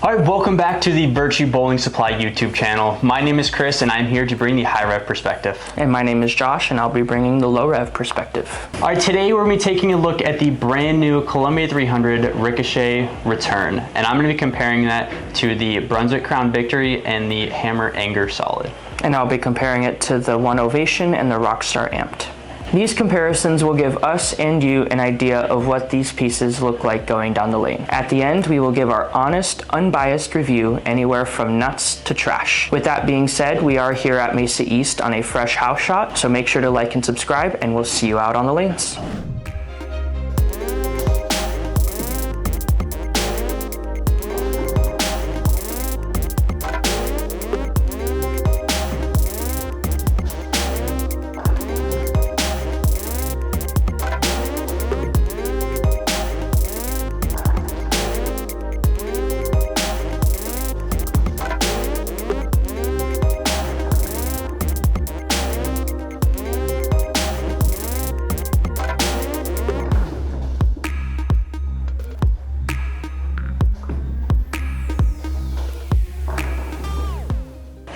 All right, welcome back to the Virtue Bowling Supply YouTube channel. My name is Chris and I'm here to bring the high-rev perspective. And my name is Josh and I'll be bringing the low-rev perspective. All right, today we're going to be taking a look at the brand new Columbia 300 Ricochet Return. And I'm going to be comparing that to the Brunswick Crown Victory and the Hammer Anger Solid. And I'll be comparing it to the One Ovation and the Rockstar Amped. These comparisons will give us and you an idea of what these pieces look like going down the lane. At the end, we will give our honest, unbiased review anywhere from nuts to trash. With that being said, we are here at Mesa East on a fresh house shot, so make sure to like and subscribe, and we'll see you out on the lanes.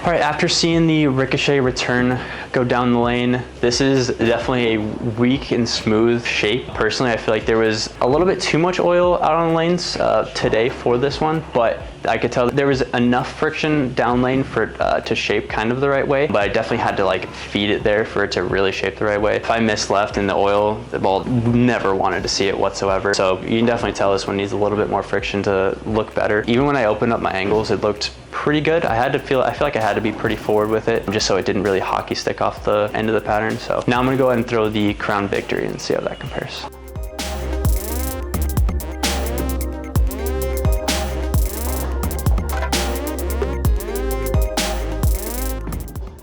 All right, after seeing the Ricochet Return go down the lane, this is definitely a weak and smooth shape. Personally, I feel like there was a little bit too much oil out on the lanes today for this one, but I could tell that there was enough friction down lane for it to shape kind of the right way, but I definitely had to like feed it there for it to really shape the right way. If I missed left in the oil, the ball never wanted to see it whatsoever. So you can definitely tell this one needs a little bit more friction to look better. Even when I opened up my angles, it looked pretty good. I feel like I had to be pretty forward with it just so it didn't really hockey stick off the end of the pattern. So now I'm gonna go ahead and throw the Crown Victory and see how that compares.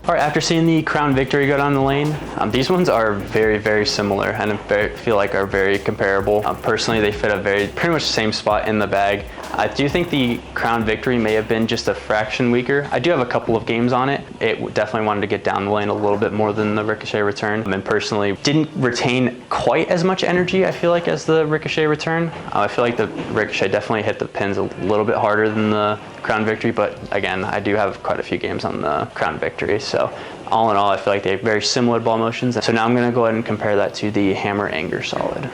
All right, after seeing the Crown Victory go down the lane, these ones are very, very similar and I feel like are very comparable. Personally, they fit pretty much the same spot in the bag. I do think the Crown Victory may have been just a fraction weaker. I do have a couple of games on it. It definitely wanted to get down the lane a little bit more than the Ricochet Return, and personally didn't retain quite as much energy, I feel like, as the Ricochet Return. I feel like the Ricochet definitely hit the pins a little bit harder than the Crown Victory, but again, I do have quite a few games on the Crown Victory, so all in all, I feel like they have very similar ball motions. So now I'm gonna go ahead and compare that to the Hammer Anger Solid.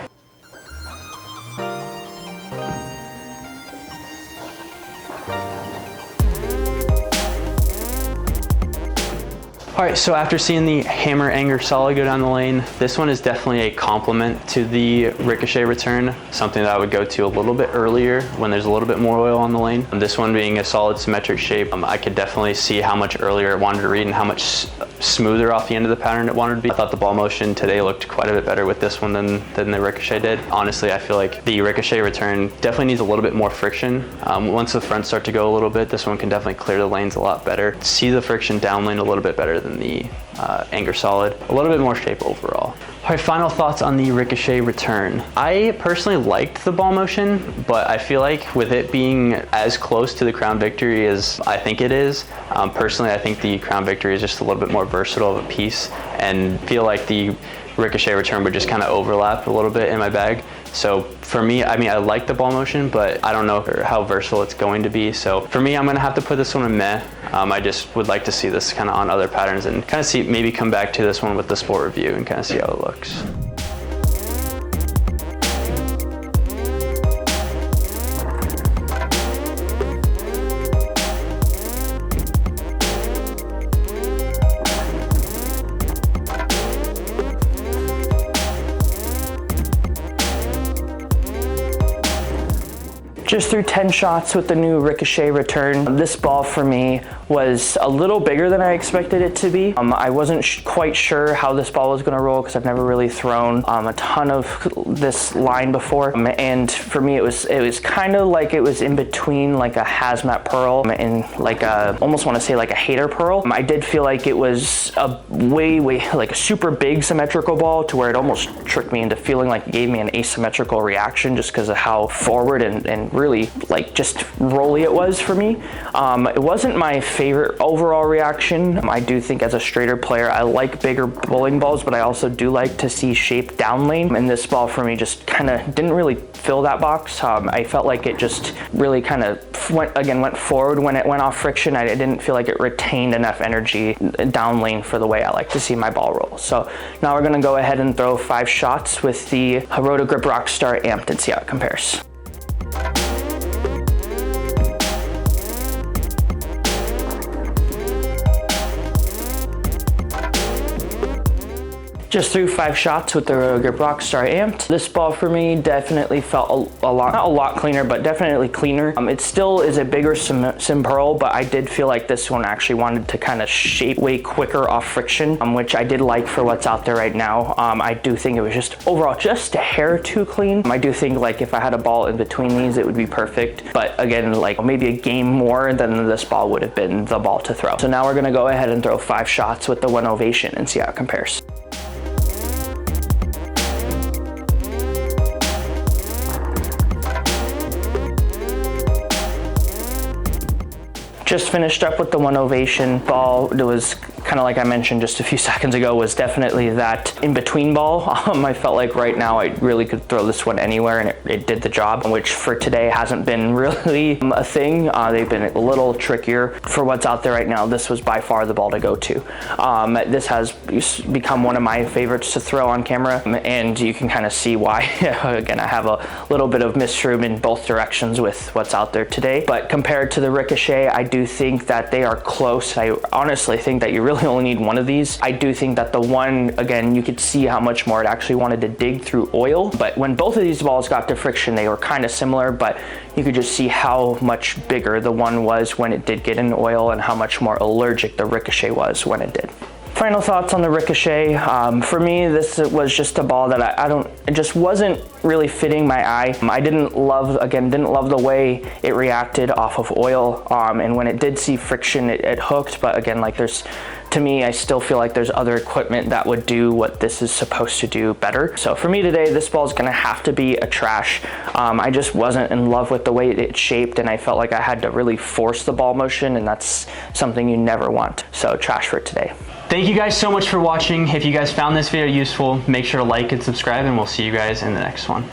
All right, so after seeing the Hammer Anger Solid go down the lane, this one is definitely a complement to the Ricochet Return, something that I would go to a little bit earlier when there's a little bit more oil on the lane. And this one being a solid symmetric shape, I could definitely see how much earlier it wanted to read and how much smoother off the end of the pattern it wanted to be. I thought the ball motion today looked quite a bit better with this one than the Ricochet did. Honestly, I feel like the Ricochet Return definitely needs a little bit more friction. Once the fronts start to go a little bit, this one can definitely clear the lanes a lot better. See the friction down lane a little bit better than the Anger Solid. A little bit more shape overall. All right, final thoughts on the Ricochet Return. I personally liked the ball motion, but I feel like with it being as close to the Crown Victory as I think it is, personally I think the Crown Victory is just a little bit more versatile of a piece, and feel like the Ricochet Return would just kind of overlap a little bit in my bag. So for me, I mean, I like the ball motion, but I don't know how versatile it's going to be. So for me, I'm gonna have to put this one in meh. I just would like to see this kind of on other patterns and kind of see, maybe come back to this one with the sport review and kind of see how it looks. Just threw 10 shots with the new Ricochet Return. This ball for me was a little bigger than I expected it to be. I wasn't quite sure how this ball was gonna roll because I've never really thrown a ton of this line before. And for me, it was kind of like it was in between like a hazmat pearl and like almost want to say like a hater pearl. I did feel like it was a way like a super big symmetrical ball to where it almost tricked me into feeling like it gave me an asymmetrical reaction just because of how forward and really like just rolly it was for me. It wasn't my favorite overall reaction. I do think as a straighter player, I like bigger bowling balls, but I also do like to see shape down lane. And this ball for me just kind of didn't really fill that box. I felt like it just really kind of went forward when it went off friction. I didn't feel like it retained enough energy down lane for the way I like to see my ball roll. So now we're gonna go ahead and throw 5 shots with the Rotogrip Rockstar amped and see how it compares. Just threw 5 shots with the Rotogrip Rockstar amped. This ball for me definitely felt not a lot cleaner, but definitely cleaner. It still is a bigger sim pearl, but I did feel like this one actually wanted to kind of shape way quicker off friction, which I did like for what's out there right now. I do think it was just overall just a hair too clean. I do think like if I had a ball in between these, it would be perfect. But again, like maybe a game more than this ball would have been the ball to throw. So now we're gonna go ahead and throw 5 shots with the One Ovation and see how it compares. Just finished up with the One Ovation ball. It was kind of like I mentioned just a few seconds ago, was definitely that in-between ball. I felt like right now I really could throw this one anywhere and it did the job, which for today hasn't been really a thing. They've been a little trickier. For what's out there right now, this was by far the ball to go to. This has become one of my favorites to throw on camera, and you can kind of see why. Again, I have a little bit of misroom in both directions with what's out there today, but compared to the Ricochet, I do think that they are close. I honestly think that you really only need one of these. I do think that the one, again, you could see how much more it actually wanted to dig through oil, but when both of these balls got to friction, they were kind of similar, but you could just see how much bigger the one was when it did get in oil and how much more allergic the Ricochet was when it did. Final thoughts on the Ricochet. For me, this was just a ball that it just wasn't really fitting my eye. I didn't love the way it reacted off of oil. And when it did see friction, it hooked. But again, like to me, I still feel like there's other equipment that would do what this is supposed to do better. So for me today, this ball is gonna have to be a trash. I just wasn't in love with the way it shaped, and I felt like I had to really force the ball motion, and that's something you never want. So trash for today. Thank you guys so much for watching. If you guys found this video useful, make sure to like and subscribe, and we'll see you guys in the next one.